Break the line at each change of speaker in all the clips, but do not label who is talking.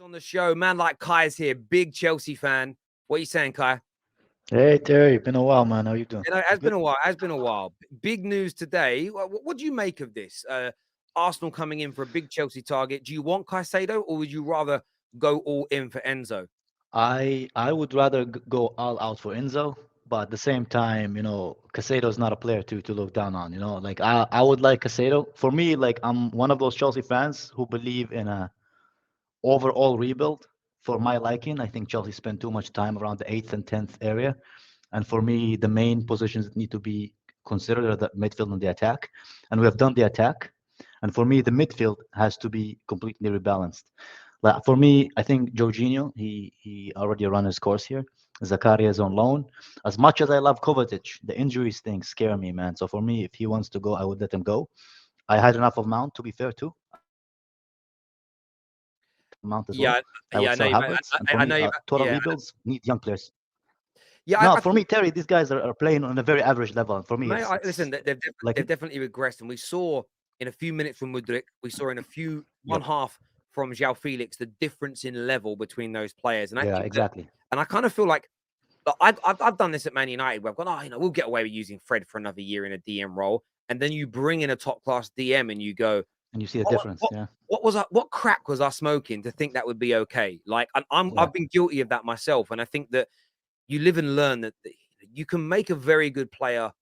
On the show, man like Kai's here, big Chelsea fan. What are you saying, Kai?
Hey Terry, been a while, man. How you doing?
You know, it
You
has been
good?
a while. It has been a while. Big news today. What do you make of this? Arsenal coming in for a big Chelsea target. Do you want Caicedo, or would you rather go all in for Enzo?
I would rather go all out for Enzo, but at the same time, Caicedo is not a player to look down on. Like I would like Caicedo. For me, like I'm one of those Chelsea fans who believe in a overall rebuild. For my liking, I think Chelsea spent too much time around the eighth and tenth area, and for me, the main positions that need to be considered are the midfield and the attack, and we have done the attack. And for me, the midfield has to be completely rebalanced. Like for me, I think Jorginho, he already run his course here. Zakaria is on loan. As much as I love Kovacic, the injuries thing scare me, man. So for me, if he wants to go, I would let him go. I had enough of Mount, to be fair, too. I would sell Havertz, and for me,
Yeah, yeah, I know you. I know
total
you.
rebuilds
Yeah,
need young players.
yeah.
No, for me, Terry, these guys are playing on a very average level. And for me,
Mate,
it's
listen,
like,
they've definitely regressed, and we saw in a few minutes from Mudrik, we saw in a few one
yep,
half from João Felix the difference in level between those players, and I
yeah,
think that,
exactly.
and I kind of feel like I've done this at Man United, where I've gone, we'll get away with using Fred for another year in a DM role, and then you bring in a top class DM, and you go,
And you see the
what,
difference,
what,
yeah,
what crack was I smoking to think that would be okay? Like,
yeah,
I've been guilty of that myself, and I think that you live and learn that you can make a very good player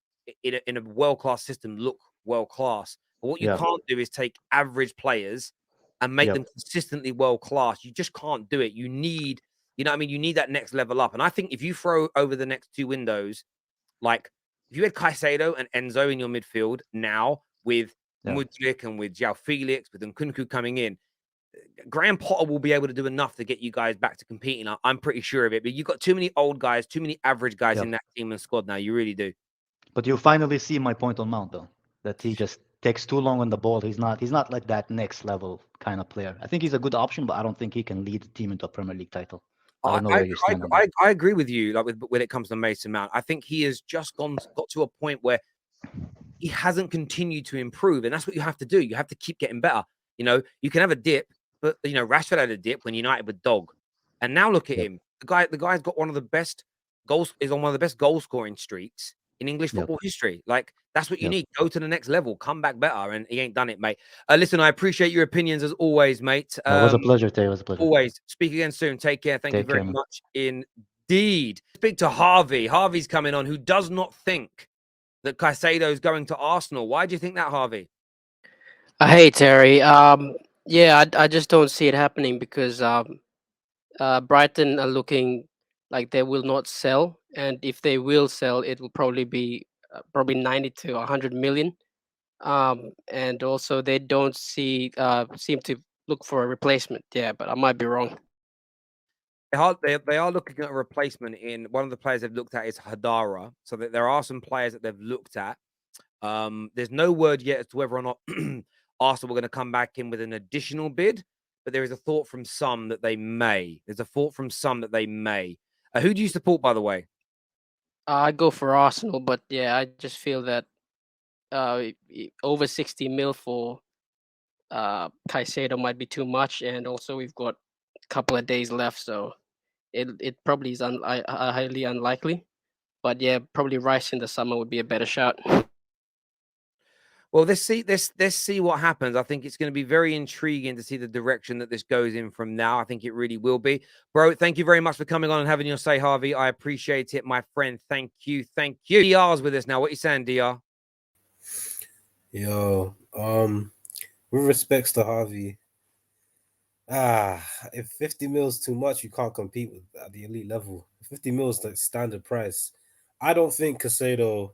in a world class system look world class. But what you
yeah,
can't do is take average players and make
yep,
them consistently world class. You just can't do it. You know what I mean? You need that next level up. And I think if you throw over the next two windows, like if you had Caicedo and Enzo in your midfield now with
yeah.
Mudrik and with João Felix, with Nkunku coming in, Graham Potter will be able to do enough to get you guys back to competing. I'm pretty sure of it. But you've got too many old guys, too many average guys in
Yep.
that team and squad now. You really do.
But you finally see my point on Mount, though, that he just takes too long on the ball. He's not like that next level kind of player. I think he's a good option, but I don't think he can lead the team into a Premier League title. I
I
don't know
I,
where you stand on that.
I agree with you. Like when it comes to Mason Mount, I think he has just got to a point where he hasn't continued to improve, and that's what you have to do. You have to keep getting better. You can have a dip, but Rashford had a dip when United were dog, and now look at
Yep.
him. The guy's got one of the best goals. Is on one of the best goal scoring streaks in English
Yep.
football history. Like that's what you
Yep.
need. Go to the next level. Come back better, and he ain't done it, mate. Listen, I appreciate your opinions as always, mate.
It was a pleasure, Tay. It was a pleasure.
Always. Speak again soon. Take care. Thank you
Take
very
care, man.
much indeed. Speak to Harvey. Harvey's coming on, who does not think that Caicedo is going to Arsenal. Why do you think that, Harvey?
Hey Terry. Yeah, I just don't see it happening because Brighton are looking like they will not sell, and if they will sell, it will probably be probably 90 to 100 million. And also they don't seem to look for a replacement. Yeah, but I might be wrong.
They are looking at a replacement in one of the players they've looked at is Hadara. So that there are some players that they've looked at. There's no word yet as to whether or not Arsenal were going to come back in with an additional bid, but there is a thought from some that they may. There's a thought from some that they may. Who do you support, by the way?
I go for Arsenal, but yeah, I just feel that over 60 mil for Caicedo might be too much, and also we've got a couple of days left, so it probably is highly unlikely. But yeah, probably Rice in the summer would be a better shot.
Well, let's see what happens. I think it's going to be very intriguing to see the direction that this goes in from now. I think it really will be. Bro, thank you very much for coming on and having your say, Harvey. I appreciate it, my friend. Thank you. Thank you. DR's with us now. What are you saying, DR?
Yo, with respects to Harvey, if 50 mils too much, you can't compete with at the elite level. 50 mils like standard price. I don't think Casado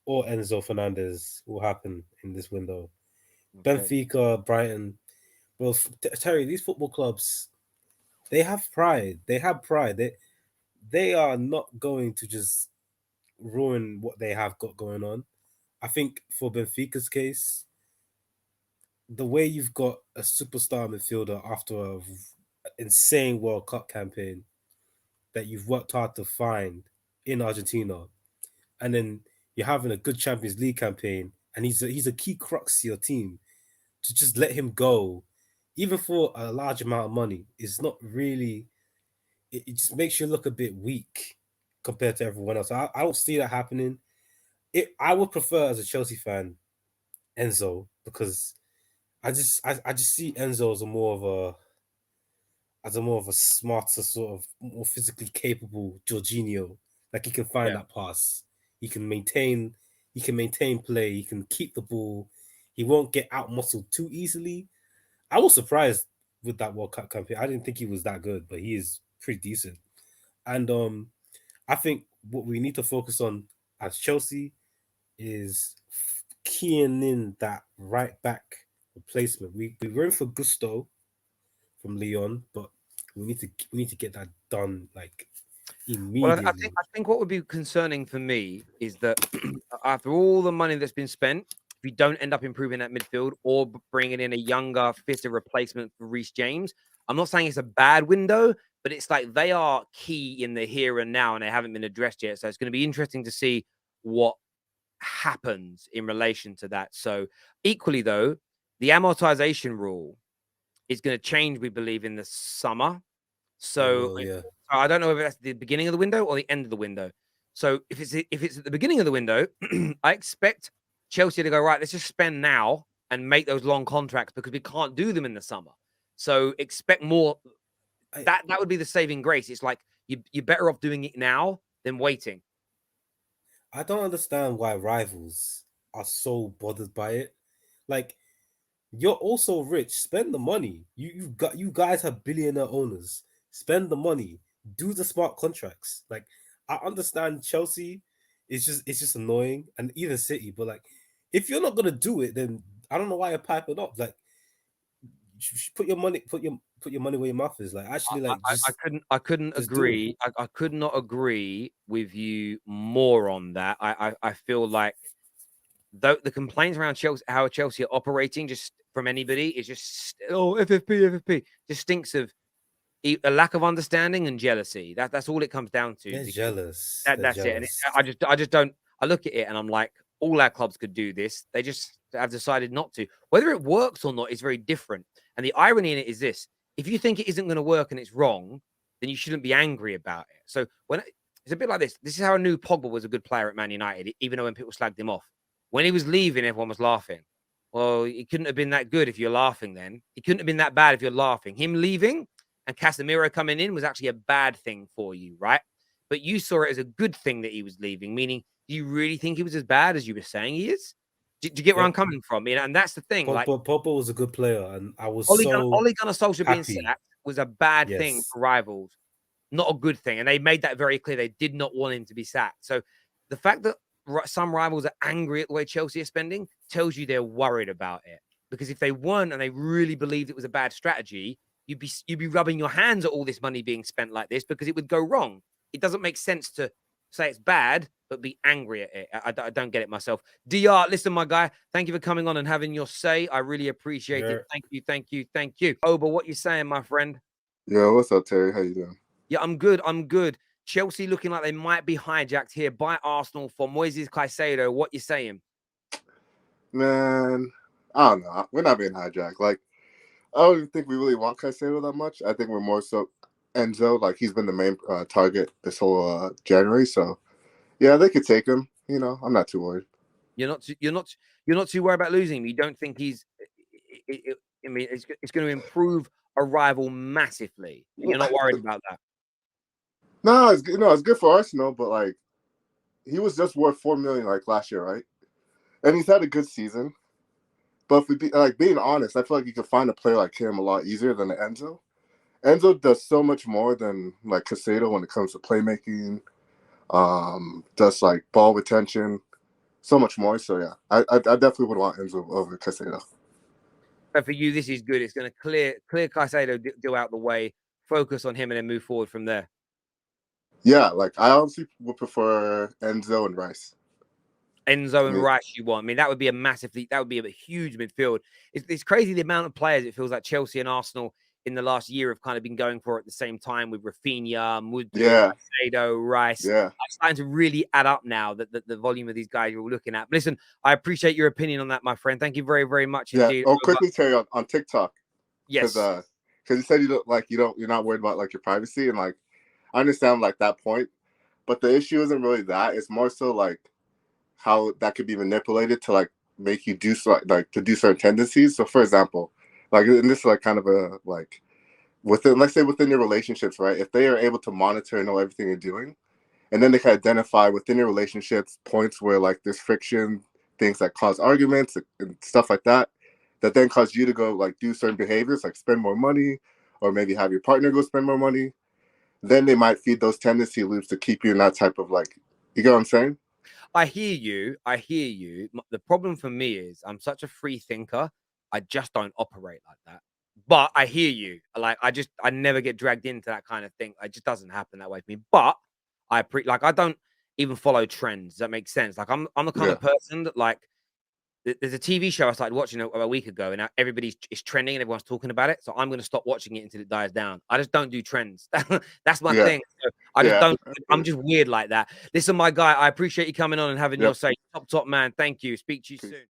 or Enzo Fernandez will happen in this window.
Okay.
Benfica, Brighton, well, Terry, these football clubs, they have pride. They have pride. They are not going to just ruin what they have got going on. I think for Benfica's case, the way you've got a superstar midfielder after a insane World Cup campaign that you've worked hard to find in Argentina, and then you're having a good Champions League campaign, and he's a key crux to your team. To just let him go even for a large amount of money, it's not really. It just makes you look a bit weak compared to everyone else. I don't see that happening. I would prefer as a Chelsea fan Enzo because I just see Enzo as a more of a smarter sort of more physically capable Jorginho. Like he can find
Yeah.
that pass. He can maintain play, he can keep the ball, he won't get out muscled too easily. I was surprised with that World Cup campaign. I didn't think he was that good, but he is pretty decent. And I think what we need to focus on as Chelsea is keying in that right back replacement. We were in for Gusto from Leon, but we need to get that done like
Well,
immediately.
I think what would be concerning for me is that after all the money that's been spent, if you don't end up improving that midfield or bringing in a younger, fitter replacement for Reece James, I'm not saying it's a bad window, but it's like they are key in the here and now, and they haven't been addressed yet. So it's going to be interesting to see what happens in relation to that. So equally, though, the amortization rule is going to change, we believe, in the summer.
It
So
will, yeah.
I don't know whether that's the beginning of the window or the end of the window. So if it's at the beginning of the window, I expect Chelsea to go, right, let's just spend now and make those long contracts because we can't do them in the summer. So expect more. That would be the saving grace. It's like you're better off doing it now than waiting.
I don't understand why rivals are so bothered by it. Like you're also rich. Spend the money. You guys have billionaire owners. Spend the money. Do the smart contracts. Like I understand Chelsea it's just annoying and even City, but like if you're not gonna do it, then I don't know why you're piping up. Like put your money put your money where your mouth is. Like actually like
I couldn't
just do it.
agree. I could not agree with you more on that. I feel like the complaints around Chelsea, how Chelsea are operating, just from anybody, is just FFP, just stinks of a lack of understanding and jealousy. That's all it comes down to.
They're jealous. They're
That's it. And
jealous.
I just don't. I look at it and I'm like, all our clubs could do this. They just have decided not to. Whether it works or not is very different. And the irony in it is this: if you think it isn't going to work and it's wrong, then you shouldn't be angry about it. So it's a bit like this. This is how I knew Pogba was a good player at Man United, even though when people slagged him off. When he was leaving, everyone was laughing. Well, he couldn't have been that good if you're laughing then. He couldn't have been that bad if you're laughing. Him leaving and Casemiro coming in was actually a bad thing for you, right? But you saw it as a good thing that he was leaving, meaning, do you really think he was as bad as you were saying he is? Do you get where I'm coming from? And that's the thing.
Pogba was a good player, and I was
Ole
so
Gunnar Solskjaer being
happy.
sacked was a bad thing
Yes.
for rivals, not a good thing. And they made that very clear. They did not want him to be sacked. So the fact that some rivals are angry at the way Chelsea are spending tells you they're worried about it. Because if they weren't and they really believed it was a bad strategy, you'd be rubbing your hands at all this money being spent like this because it would go wrong. It doesn't make sense to say it's bad, but be angry at it. I don't get it myself. DR, listen, my guy, thank you for coming on and having your say. I really appreciate it. Thank you. Oh, but what you saying, my friend?
Yeah, what's up, Terry? How you doing?
Yeah, I'm good. Chelsea looking like they might be hijacked here by Arsenal for Moises Caicedo. What you saying?
Man, I don't know. We're not being hijacked. Like, I don't even think we really want Caicedo that much. I think we're more so Enzo. Like, he's been the main target this whole January. So, yeah, they could take him. You know, I'm not too worried.
You're not too worried about losing him. You don't think he's? I mean, it's going to improve a rival massively. You're not worried about that.
No, it's good for Arsenal, but like, he was just worth $4 million like last year, right? And he's had a good season. But if we being honest, I feel like you could find a player like him a lot easier than Enzo. Enzo does so much more than like Caicedo when it comes to playmaking. Does like ball retention, so much more. So yeah, I definitely would want Enzo over Caicedo.
But for you, this is good. It's going to clear Caicedo deal out the way, focus on him, and then move forward from there.
Yeah, like I honestly would prefer Enzo and Rice.
Enzo and Rice, you want? I mean, that would be a huge midfield. It's crazy the amount of players it feels like Chelsea and Arsenal in the last year have kind of been going for at the same time with Rafinha, Mudryk, Caicedo, Rice.
Yeah,
it's starting to really add up now that the volume of these guys you're looking at. But listen, I appreciate your opinion on that, my friend. Thank you very, very much indeed.
Oh, quickly, Terry, on TikTok.
Yes.
Because you said you're not worried about like your privacy, and like I understand like that point, but the issue isn't really that. It's more so like how that could be manipulated to like make you do to do certain tendencies. So for example, like, and this is like kind of a like within, let's say within your relationships, right? If they are able to monitor and know everything you're doing, and then they can identify within your relationships points where like there's friction, things that cause arguments and stuff like that, that then cause you to go like do certain behaviors, like spend more money, or maybe have your partner go spend more money. Then they might feed those tendency loops to keep you in that type of like, you get what I'm saying?
I hear you. I hear you. The problem for me is I'm such a free thinker. I just don't operate like that. But I hear you. Like I never get dragged into that kind of thing. It just doesn't happen that way for me. But I don't even follow trends. Does that make sense? Like I'm the kind of person that like there's a TV show I started watching a week ago, and now everybody's trending and everyone's talking about it. So I'm going to stop watching it until it dies down. I just don't do trends. That's my thing. So I just don't. I'm just weird like that. Listen, my guy, I appreciate you coming on and having your say. Top man. Thank you. Speak to you soon.